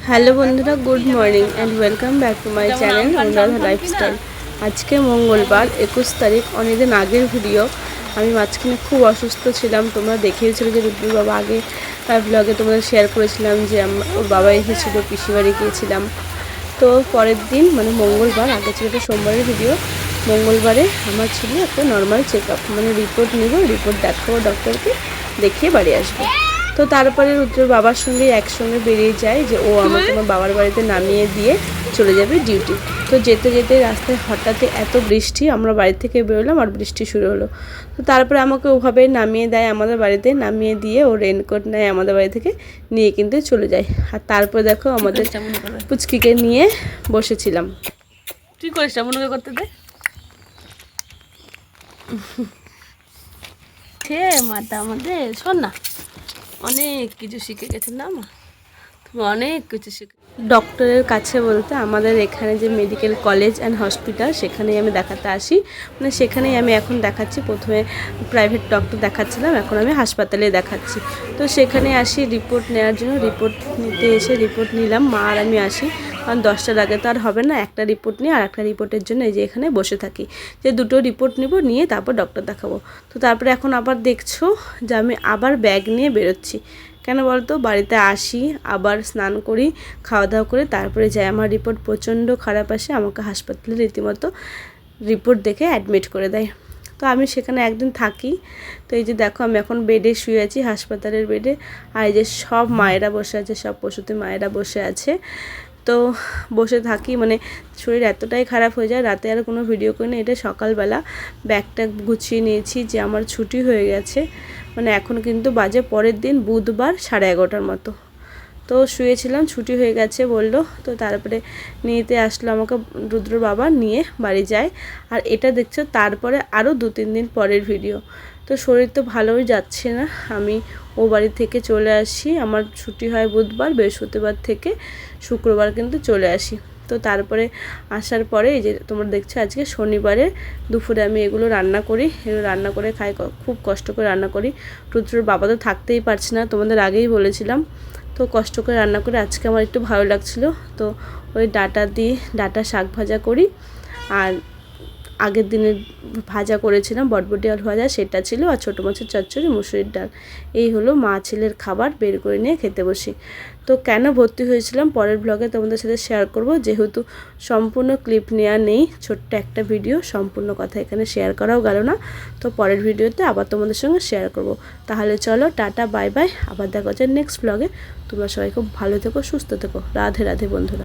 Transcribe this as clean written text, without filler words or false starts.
Hello বন্ধুরা, good morning and welcome back to my channel Anuradha lifestyle. আজকে মঙ্গলবার 21 তারিখ, অনেকদিন আগের ভিডিও। আমি মাঝখানে খুব অসুস্থ ছিলাম, তোমরা দেখেইছিল যে রুদ্র বাবা আগে ব্লগে তোমাদের শেয়ার করেছিলাম যে ওর বাবা এসেছিলো, পিসিবাড়ি গিয়েছিলাম। তো পরের দিন মানে মঙ্গলবার, আগে ছিল একটা সোমবারের ভিডিও, মঙ্গলবারে আমার ছিল একটা নর্মাল চেক আপ, মানে রিপোর্ট নিব, রিপোর্ট দেখাবো ডক্টরকে, দেখিয়ে বাড়ি আসবো। তো তারপরে রুদ্রর বাবার সঙ্গে একসঙ্গে বেরিয়ে যায় যে ও আমাকে আমার বাবার বাড়িতে নামিয়ে দিয়ে চলে যাবে ডিউটি। তো যেতে যেতে রাস্তায় হঠাৎ এত বৃষ্টি, আমরা বাড়ি থেকে বেরোলাম আর বৃষ্টি শুরু হলো। তো তারপরে আমাকে ওভাবে নামিয়ে দেয় আমাদের বাড়িতে, নামিয়ে দিয়ে ও রেনকোট নেয় আমাদের বাড়ি থেকে নিয়ে কিন্তু চলে যায়। আর তারপরে দেখো আমাদের পুচকিকে নিয়ে বসেছিলাম। তুই করিস মনে করতে দে মাটা আমাদের, শোন না, অনেক কিছু শিখে গেছে না মা, তুমি অনেক কিছু শিখে। ডক্টরের কাছে বলতে আমাদের এখানে যে মেডিকেল কলেজ অ্যান্ড হসপিটাল, সেখানেই আমি দেখাতে আসি, মানে সেখানেই আমি এখন দেখাচ্ছি। প্রথমে প্রাইভেট ডক্টর দেখাচ্ছিলাম, এখন আমি হাসপাতালে দেখাচ্ছি। তো সেখানে আসি রিপোর্ট নেওয়ার জন্য, রিপোর্ট নিতে এসে রিপোর্ট নিলাম, মা আর আমি আসি, কারণ 10টার আগে তো আর হবে না, একটা রিপোর্ট নিয়ে আর একটা রিপোর্টের জন্য এই যে এখানে বসে থাকি, যে দুটো রিপোর্ট নিব, নিয়ে তারপর ডক্টর দেখাবো। তো তারপরে এখন আবার দেখছো যে আমি আবার ব্যাগ নিয়ে বেরোচ্ছি। কেন বলতো, বাড়িতে আসি, আবার স্নান করি, খাওয়া দাওয়া করে তারপরে যাই। আমার রিপোর্ট প্রচণ্ড খারাপ আসে, আমাকে হাসপাতালে রীতিমতো রিপোর্ট দেখে অ্যাডমিট করে দেয়। তো আমি সেখানে একদিন থাকি। তো এই যে দেখো আমি এখন বেডে শুয়ে আছি, হাসপাতালের বেডে, আর এই যে সব মায়েরা বসে আছে, সব প্রসূতি মায়েরা বসে আছে। তো বসে থাকি, মানে শরীর এতটাই খারাপ হয়ে যায়, রাতে আর কোনো ভিডিও করি না। এটা সকালবেলা ব্যাগটা গুছিয়ে নিয়েছি যে আমার ছুটি হয়ে গেছে, মানে এখন কিন্তু বাজে পরের দিন বুধবার 11:30 মতো। তো শুয়েছিলাম, ছুটি হয়ে গেছে বললো। তো তারপরে নিতে আসলো আমাকে রুদ্র বাবা, নিয়ে বাড়ি যায়। আর এটা দেখছো তারপরে আরও 2-3 দিন পরের ভিডিও। তো শরীর তো ভালোই যাচ্ছে না, আমি ও বাড়ি থেকে চলে আসি, আমার ছুটি হয় বুধবার, বৃহস্পতিবার থেকে শুক্রবার কিন্তু চলে আসি। তো তারপরে আসার পরে এই যে তোমরা দেখছো আজকে শনিবারে দুপুরে আমি এগুলো রান্না করি, এগুলো রান্না করে খাই, খুব কষ্ট করে রান্না করি। রুদ্রর বাবা তো থাকতেই পারছে না, তোমাদের আগেই বলেছিলাম। তো কষ্ট করে রান্না করে আজকে আমার একটু ভালো লাগছিলো। তো ওই ডাঁটা দিয়ে ডাঁটা শাক ভাজা করি, আর আগের দিনের ভাজা করেছিলাম বটবটি আলু ভাজা, সেটা ছিল, আর ছোটো মাছের চচ্চড়ি, মুসুরির ডাল। এই হলো মা ছেলের খাবার, বের করে নিয়ে খেতে বসি। তো কেন ভর্তি হয়েছিলাম পরের ব্লগে তোমাদের সাথে শেয়ার করব, যেহেতু সম্পূর্ণ ক্লিপ নেওয়া নেই, ছোট্ট একটা ভিডিও, সম্পূর্ণ কথা এখানে শেয়ার করাও গেল না। তো পরের ভিডিওতে আবার তোমাদের সঙ্গে শেয়ার করব। তাহলে চলো, টাটা, বাই বাই, আবার দেখা হচ্ছে নেক্সট ব্লগে। তোমরা সবাই খুব ভালো থেকো, সুস্থ থেকো, রাধে রাধে বন্ধুরা।